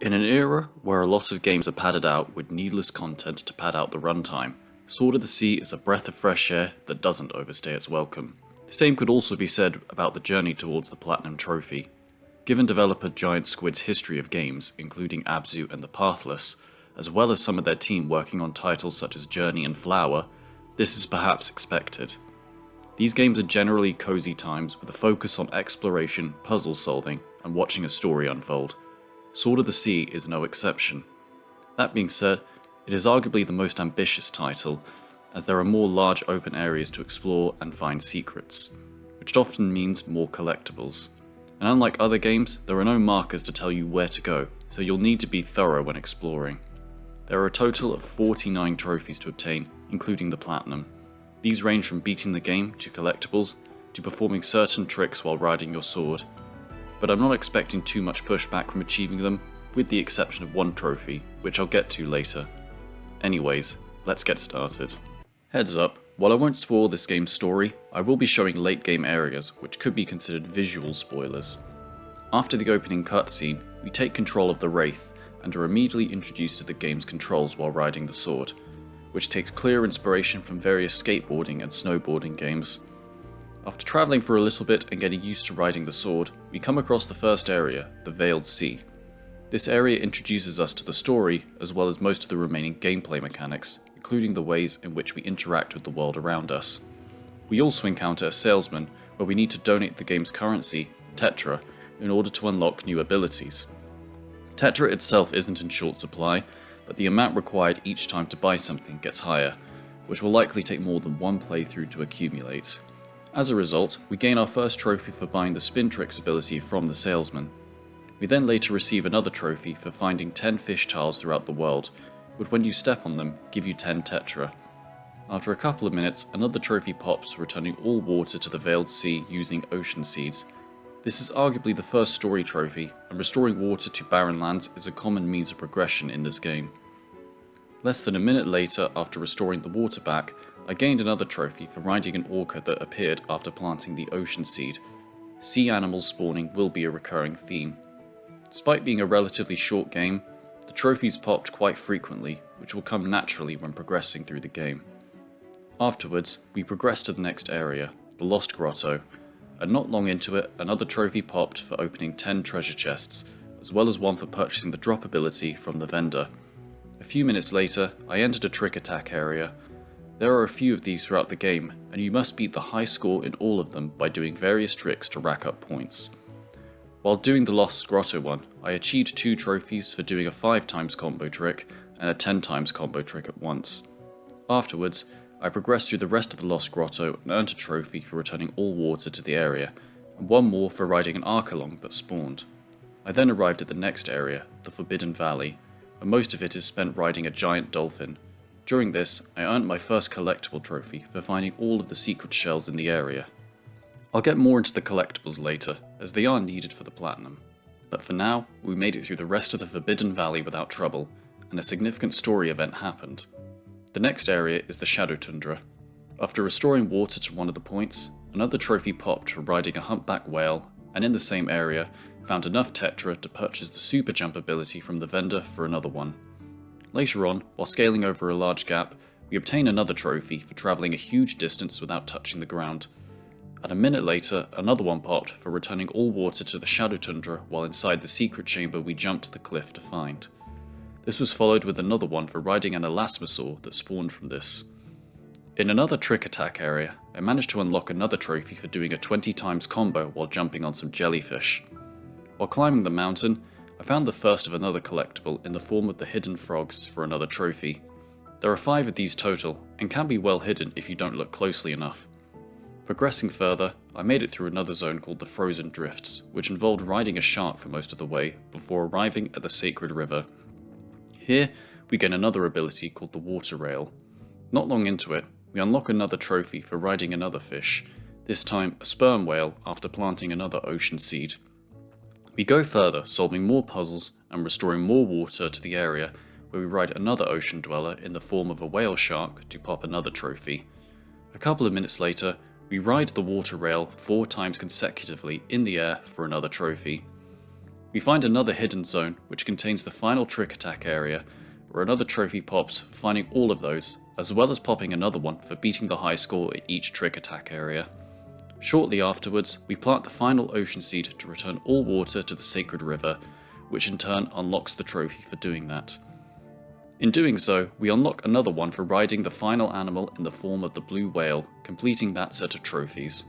In an era where a lot of games are padded out with needless content to pad out the runtime, Sword of the Sea is a breath of fresh air that doesn't overstay its welcome. The same could also be said about the journey towards the Platinum Trophy. Given developer Giant Squid's history of games, including Abzu and The Pathless, as well as some of their team working on titles such as Journey and Flower, this is perhaps expected. These games are generally cozy times with a focus on exploration, puzzle solving, and watching a story unfold. Sword of the Sea is no exception. That being said, it is arguably the most ambitious title, as there are more large open areas to explore and find secrets, which often means more collectibles. And unlike other games, there are no markers to tell you where to go, so you'll need to be thorough when exploring. There are a total of 49 trophies to obtain, including the Platinum. These range from beating the game to collectibles, to performing certain tricks while riding your sword. But I'm not expecting too much pushback from achieving them, with the exception of one trophy, which I'll get to later. Anyways, let's get started. Heads up, while I won't spoil this game's story, I will be showing late game areas which could be considered visual spoilers. After the opening cutscene, we take control of the Wraith and are immediately introduced to the game's controls while riding the sword, which takes clear inspiration from various skateboarding and snowboarding games. After travelling for a little bit and getting used to riding the sword, we come across the first area, the Veiled Sea. This area introduces us to the story, as well as most of the remaining gameplay mechanics, including the ways in which we interact with the world around us. We also encounter a salesman, where we need to donate the game's currency, Tetra, in order to unlock new abilities. Tetra itself isn't in short supply, but the amount required each time to buy something gets higher, which will likely take more than one playthrough to accumulate. As a result, we gain our first trophy for buying the Spin Tricks ability from the salesman. We then later receive another trophy for finding 10 fish tiles throughout the world, which when you step on them, give you 10 Tetra. After a couple of minutes, another trophy pops, returning all water to the Veiled Sea using ocean seeds. This is arguably the first story trophy, and restoring water to barren lands is a common means of progression in this game. Less than a minute later, after restoring the water back, I gained another trophy for riding an orca that appeared after planting the ocean seed. Sea animals spawning will be a recurring theme. Despite being a relatively short game, the trophies popped quite frequently, which will come naturally when progressing through the game. Afterwards, we progress to the next area, the Lost Grotto, and not long into it, another trophy popped for opening 10 treasure chests, as well as one for purchasing the drop ability from the vendor. A few minutes later, I entered a trick attack area. There are a few of these throughout the game, and you must beat the high score in all of them by doing various tricks to rack up points. While doing the Lost Grotto one, I achieved 2 trophies for doing a 5 times combo trick and a 10 times combo trick at once. Afterwards, I progressed through the rest of the Lost Grotto and earned a trophy for returning all water to the area, and one more for riding an arc-along that spawned. I then arrived at the next area, the Forbidden Valley, and most of it is spent riding a giant dolphin. During this, I earned my first collectible trophy for finding all of the secret shells in the area. I'll get more into the collectibles later, as they are needed for the Platinum. But for now, we made it through the rest of the Forbidden Valley without trouble, and a significant story event happened. The next area is the Shadow Tundra. After restoring water to one of the points, another trophy popped for riding a humpback whale, and in the same area, found enough Tetra to purchase the Super Jump ability from the vendor for another one. Later on, while scaling over a large gap, we obtain another trophy for travelling a huge distance without touching the ground. And a minute later, another one popped for returning all water to the Shadow Tundra while inside the secret chamber we jumped the cliff to find. This was followed with another one for riding an elasmosaur that spawned from this. In another trick attack area, I managed to unlock another trophy for doing a 20 times combo while jumping on some jellyfish. While climbing the mountain, I found the first of another collectible in the form of the hidden frogs for another trophy. There are 5 of these total, and can be well hidden if you don't look closely enough. Progressing further, I made it through another zone called the Frozen Drifts, which involved riding a shark for most of the way before arriving at the Sacred River. Here, we gain another ability called the Water Rail. Not long into it, we unlock another trophy for riding another fish, this time a sperm whale after planting another ocean seed. We go further, solving more puzzles and restoring more water to the area, where we ride another ocean dweller in the form of a whale shark to pop another trophy. A couple of minutes later, we ride the water rail 4 times consecutively in the air for another trophy. We find another hidden zone which contains the final trick attack area, where another trophy pops for finding all of those, as well as popping another one for beating the high score in each trick attack area. Shortly afterwards, we plant the final ocean seed to return all water to the sacred river, which in turn unlocks the trophy for doing that. In doing so, we unlock another one for riding the final animal in the form of the blue whale, completing that set of trophies.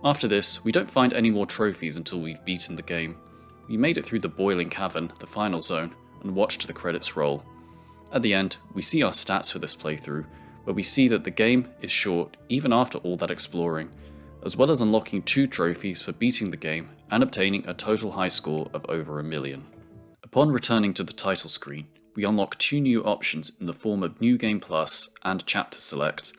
After this, we don't find any more trophies until we've beaten the game. We made it through the boiling cavern, the final zone, and watched the credits roll. At the end, we see our stats for this playthrough, where we see that the game is short even after all that exploring, as well as unlocking 2 trophies for beating the game and obtaining a total high score of over 1 million. Upon returning to the title screen, we unlock 2 new options in the form of New Game Plus and Chapter Select.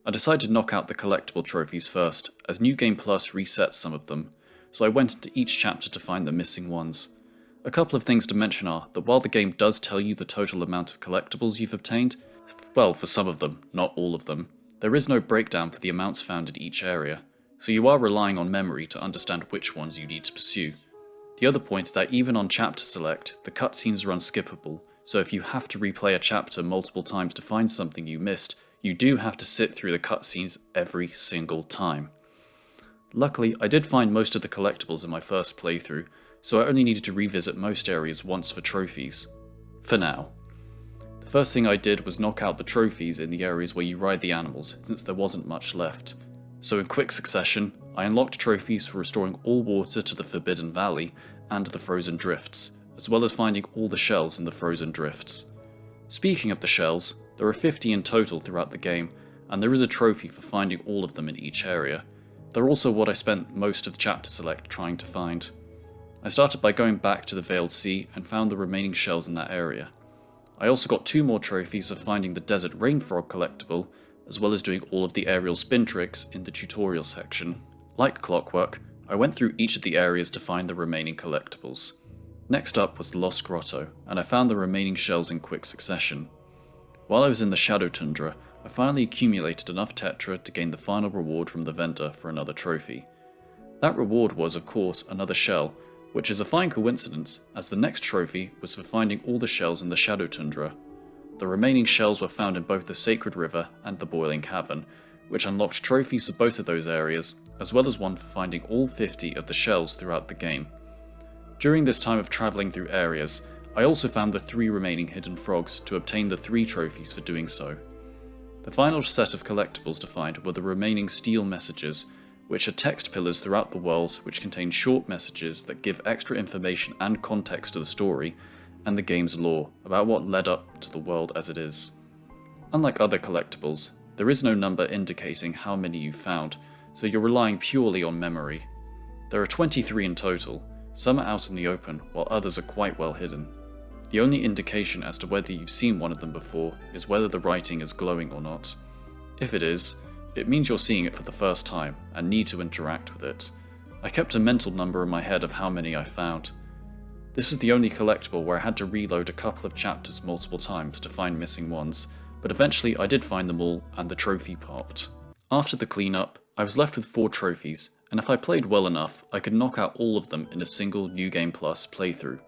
I decided to knock out the collectible trophies first, as New Game Plus resets some of them, so I went into each chapter to find the missing ones. A couple of things to mention are that while the game does tell you the total amount of collectibles you've obtained, well, for some of them, not all of them, there is no breakdown for the amounts found in each area, so you are relying on memory to understand which ones you need to pursue. The other point is that even on Chapter Select, the cutscenes are unskippable, so if you have to replay a chapter multiple times to find something you missed, you do have to sit through the cutscenes every single time. Luckily, I did find most of the collectibles in my first playthrough, so I only needed to revisit most areas once for trophies. For now. The first thing I did was knock out the trophies in the areas where you ride the animals, since there wasn't much left. So in quick succession, I unlocked trophies for restoring all water to the Forbidden Valley and the Frozen Drifts, as well as finding all the shells in the Frozen Drifts. Speaking of the shells, there are 50 in total throughout the game, and there is a trophy for finding all of them in each area. They're also what I spent most of Chapter Select trying to find. I started by going back to the Veiled Sea and found the remaining shells in that area. I also got 2 more trophies of finding the Desert Rainfrog collectible, as well as doing all of the aerial spin tricks in the tutorial section. Like clockwork, I went through each of the areas to find the remaining collectibles. Next up was the Lost Grotto, and I found the remaining shells in quick succession. While I was in the Shadow Tundra, I finally accumulated enough Tetra to gain the final reward from the vendor for another trophy. That reward was, of course, another shell, which is a fine coincidence, as the next trophy was for finding all the shells in the Shadow Tundra. The remaining shells were found in both the Sacred River and the Boiling Cavern, which unlocked trophies for both of those areas, as well as one for finding all 50 of the shells throughout the game. During this time of travelling through areas, I also found the 3 remaining hidden frogs to obtain the 3 trophies for doing so. The final set of collectibles to find were the remaining steel messages, which are text pillars throughout the world which contain short messages that give extra information and context to the story and the game's lore about what led up to the world as it is. Unlike other collectibles, there is no number indicating how many you found, so you're relying purely on memory. There are 23 in total. Some are out in the open, while others are quite well hidden. The only indication as to whether you've seen one of them before is whether the writing is glowing or not. If it is, it means you're seeing it for the first time and need to interact with it. I kept a mental number in my head of how many I found. This was the only collectible where I had to reload a couple of chapters multiple times to find missing ones, but eventually I did find them all and the trophy popped. After the cleanup, I was left with 4 trophies, and if I played well enough, I could knock out all of them in a single New Game Plus playthrough.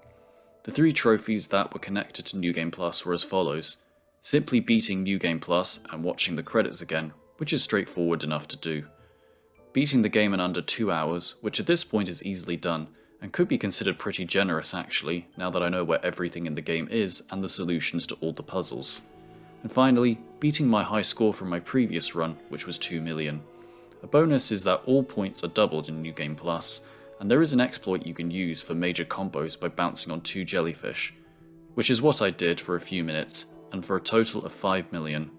The 3 trophies that were connected to New Game Plus were as follows: simply beating New Game Plus and watching the credits again, which is straightforward enough to do. Beating the game in under 2 hours, which at this point is easily done, and could be considered pretty generous actually, now that I know where everything in the game is and the solutions to all the puzzles. And finally, beating my high score from my previous run, which was 2 million. A bonus is that all points are doubled in New Game Plus, and there is an exploit you can use for major combos by bouncing on 2 jellyfish, which is what I did for a few minutes, and for a total of 5 million.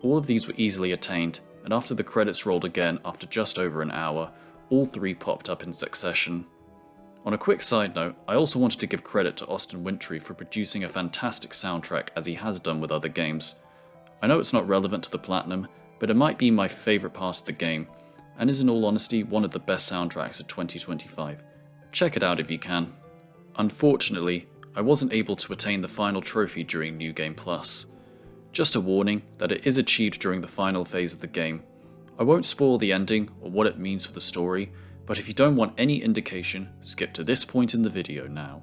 All of these were easily attained, and after the credits rolled again after just over an hour, all 3 popped up in succession. On a quick side note, I also wanted to give credit to Austin Wintry for producing a fantastic soundtrack as he has done with other games. I know it's not relevant to the Platinum, but it might be my favourite part of the game, and is in all honesty one of the best soundtracks of 2025. Check it out if you can. Unfortunately, I wasn't able to attain the final trophy during New Game Plus. Just a warning that it is achieved during the final phase of the game. I won't spoil the ending or what it means for the story, but if you don't want any indication, skip to this point in the video now.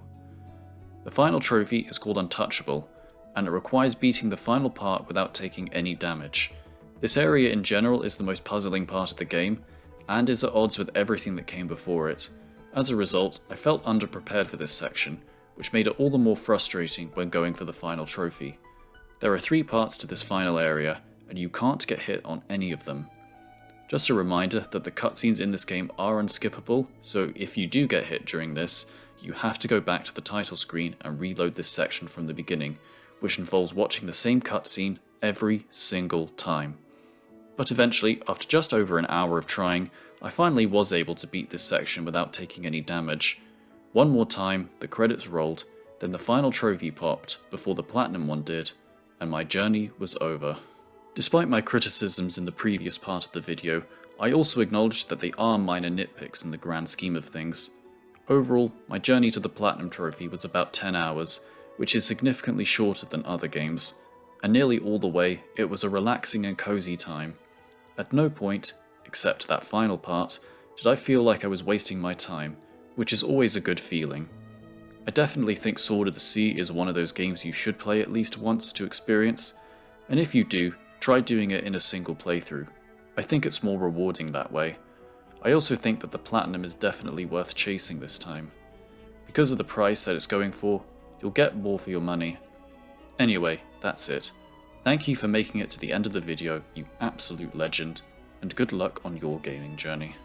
The final trophy is called Untouchable, and it requires beating the final part without taking any damage. This area in general is the most puzzling part of the game, and is at odds with everything that came before it. As a result, I felt underprepared for this section, which made it all the more frustrating when going for the final trophy. There are 3 parts to this final area, and you can't get hit on any of them. Just a reminder that the cutscenes in this game are unskippable, so if you do get hit during this, you have to go back to the title screen and reload this section from the beginning, which involves watching the same cutscene every single time. But eventually, after just over an hour of trying, I finally was able to beat this section without taking any damage. One more time, the credits rolled, then the final trophy popped before the platinum one did, and my journey was over. Despite my criticisms in the previous part of the video, I also acknowledged that they are minor nitpicks in the grand scheme of things. Overall, my journey to the platinum trophy was about 10 hours, which is significantly shorter than other games, and nearly all the way it was a relaxing and cozy time. At no point, except that final part, did I feel like I was wasting my time, which is always a good feeling. I definitely think Sword of the Sea is one of those games you should play at least once to experience, and if you do, try doing it in a single playthrough. I think it's more rewarding that way. I also think that the platinum is definitely worth chasing this time. Because of the price that it's going for, you'll get more for your money. Anyway, that's it. Thank you for making it to the end of the video, you absolute legend, and good luck on your gaming journey.